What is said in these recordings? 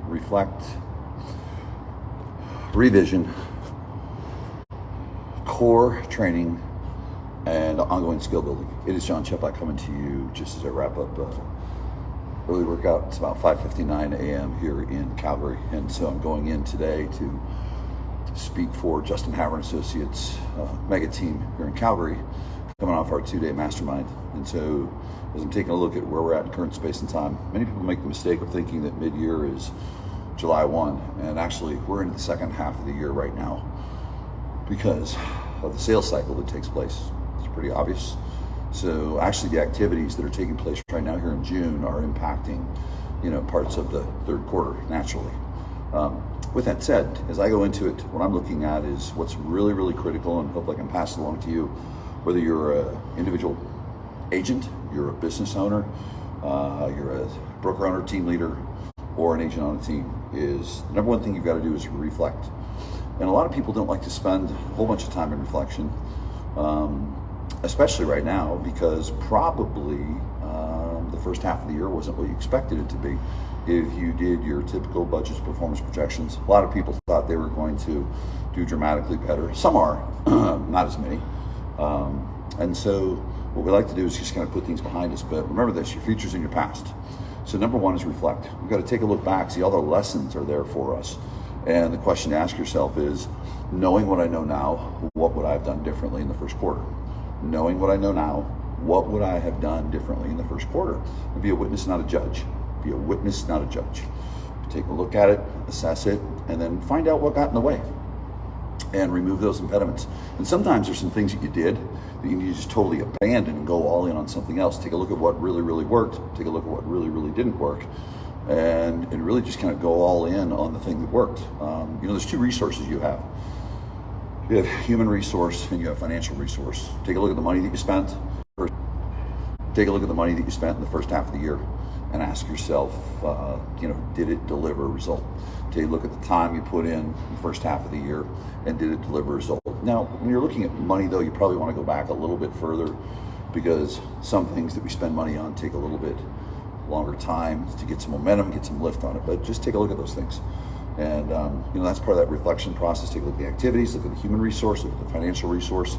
reflect, revision, core training, and ongoing skill building. It is John Chepak coming to you just as I wrap up early workout. It's about 5:59 a.m. here in Calgary, and so I'm going in today to speak for Justin Havern Associates mega team here in Calgary, coming off our 2-day mastermind. And so as I'm taking a look at where we're at in current space and time, many people make the mistake of thinking that mid-year is July 1, and actually we're in the second half of the year right now because of the sales cycle that takes place. It's pretty obvious. So actually the activities that are taking place right now here in June are impacting, parts of the third quarter naturally. With that said, as I go into it, what I'm looking at is what's really, really critical, and hope I can pass it along to you, whether you're an individual agent, you're a business owner, you're a broker owner, team leader, or an agent on a team, is the number one thing you've got to do is reflect. And a lot of people don't like to spend a whole bunch of time in reflection, especially right now, because probably the first half of the year wasn't what you expected it to be. If you did your typical budgets, performance projections, a lot of people thought they were going to do dramatically better. Some are, not as many. And so what we like to do is just kind of put things behind us. But remember this, your future's in your past. So number one is reflect. We've got to take a look back, see all the lessons are there for us. And the question to ask yourself is, knowing what I know now, what would I have done differently in the first quarter? Knowing what I know now, what would I have done differently in the first quarter? Be a witness, not a judge. Be a witness, not a judge. Take a look at it, assess it, and then find out what got in the way and remove those impediments. And sometimes there's some things that you did that you need to just totally abandon and go all in on something else. Take a look at what really, really worked. Take a look at what really, really didn't work. And really just kind of go all in on the thing that worked. There's two resources you have. You have human resource and you have financial resource. Take a look at the money that you spent. Take a look at the money that you spent in the first half of the year and ask yourself, did it deliver a result? Take a look at the time you put in the first half of the year and did it deliver a result? Now, when you're looking at money though, you probably want to go back a little bit further, because some things that we spend money on take a little bit longer time to get some momentum, get some lift on it. But just take a look at those things. And that's part of that reflection process. Take a look at the activities, look at the human resource, look at the financial resource.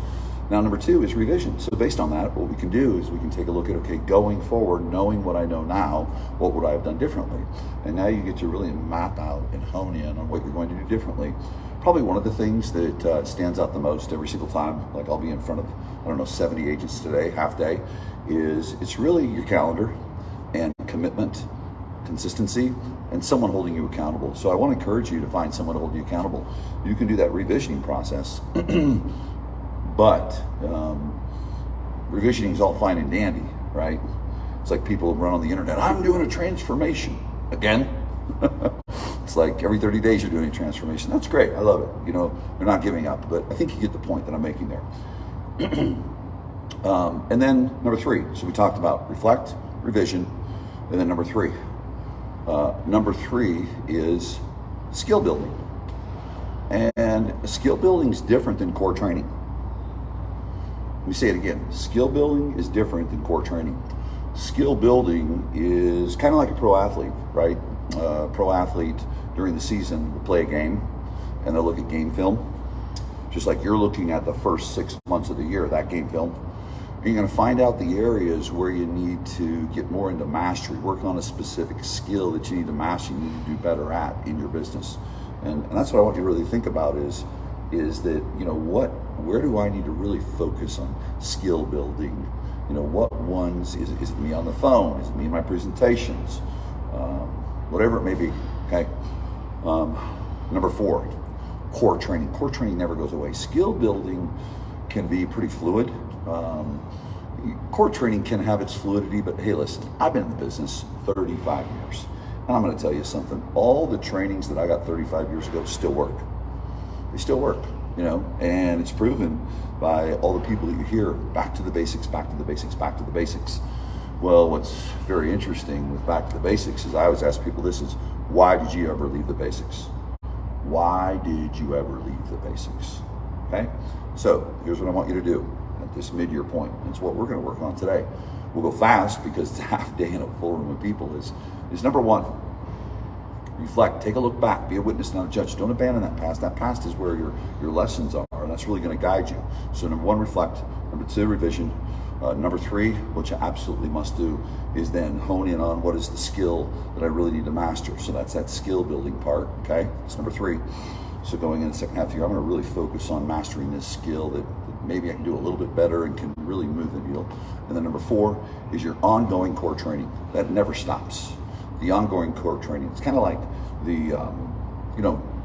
Now, number two is revision. So based on that, what we can do is we can take a look at, okay, going forward, knowing what I know now, what would I have done differently? And now you get to really map out and hone in on what you're going to do differently. Probably one of the things that stands out the most every single time, like I'll be in front of, 70 agents today, half day, is it's really your calendar and commitment, consistency, and someone holding you accountable. So I want to encourage you to find someone to hold you accountable. You can do that revisioning process. But revisioning is all fine and dandy, right? It's like people run on the internet, I'm doing a transformation. Again, it's like every 30 days you're doing a transformation. That's great, I love it. They're not giving up, but I think you get the point that I'm making there. And then number three, so we talked about reflect, revision, and then number three. Number three is skill building. And skill building is different than core training. Let me say it again. Skill building is different than core training. Skill building is kind of like a pro athlete, right? Pro athlete during the season will play a game and they'll look at game film. Just like you're looking at the first 6 months of the year, that game film. You're going to find out the areas where you need to get more into mastery, work on a specific skill that you need to master, you need to do better at in your business. And that's what I want you to really think about is that, where do I need to really focus on skill building? What ones, is it me on the phone? Is it me in my presentations? Whatever it may be, okay? Number four, core training. Core training never goes away. Skill building can be pretty fluid. Core training can have its fluidity, but hey, listen, I've been in the business 35 years. And I'm going to tell you something. All the trainings that I got 35 years ago still work. They still work, and it's proven by all the people that you hear, back to the basics, back to the basics, back to the basics. Well, what's very interesting with back to the basics is I always ask people this is, why did you ever leave the basics? Why did you ever leave the basics? Okay? So here's what I want you to do at this mid-year point. It's what we're going to work on today. We'll go fast because it's a half day in a full room of people is number one, reflect, take a look back, be a witness, not a judge. Don't abandon that past. That past is where your lessons are, and that's really going to guide you. So number one, reflect. Number two, revision. Number three, what you absolutely must do is then hone in on what is the skill that I really need to master. So that's that skill building part, okay? That's number three. So going in the second half of the year, I'm going to really focus on mastering this skill that maybe I can do a little bit better and can really move the needle. And then number four is your ongoing core training. That never stops. The ongoing core training. It's kind of like the,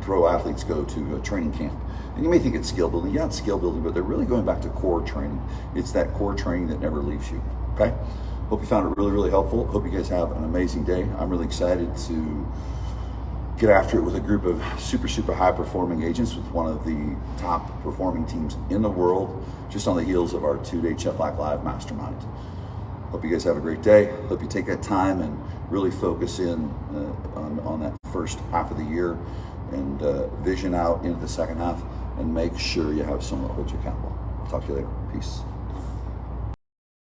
pro athletes go to a training camp. And you may think it's skill building. Yeah, it's skill building, but they're really going back to core training. It's that core training that never leaves you, okay? Hope you found it really, really helpful. Hope you guys have an amazing day. I'm really excited to get after it with a group of super, super high performing agents with one of the top performing teams in the world, just on the heels of our 2-day Chet Black Live Mastermind. Hope you guys have a great day. Hope you take that time and really focus in on that first half of the year and vision out into the second half, and make sure you have someone that holds you accountable. Talk to you later. Peace.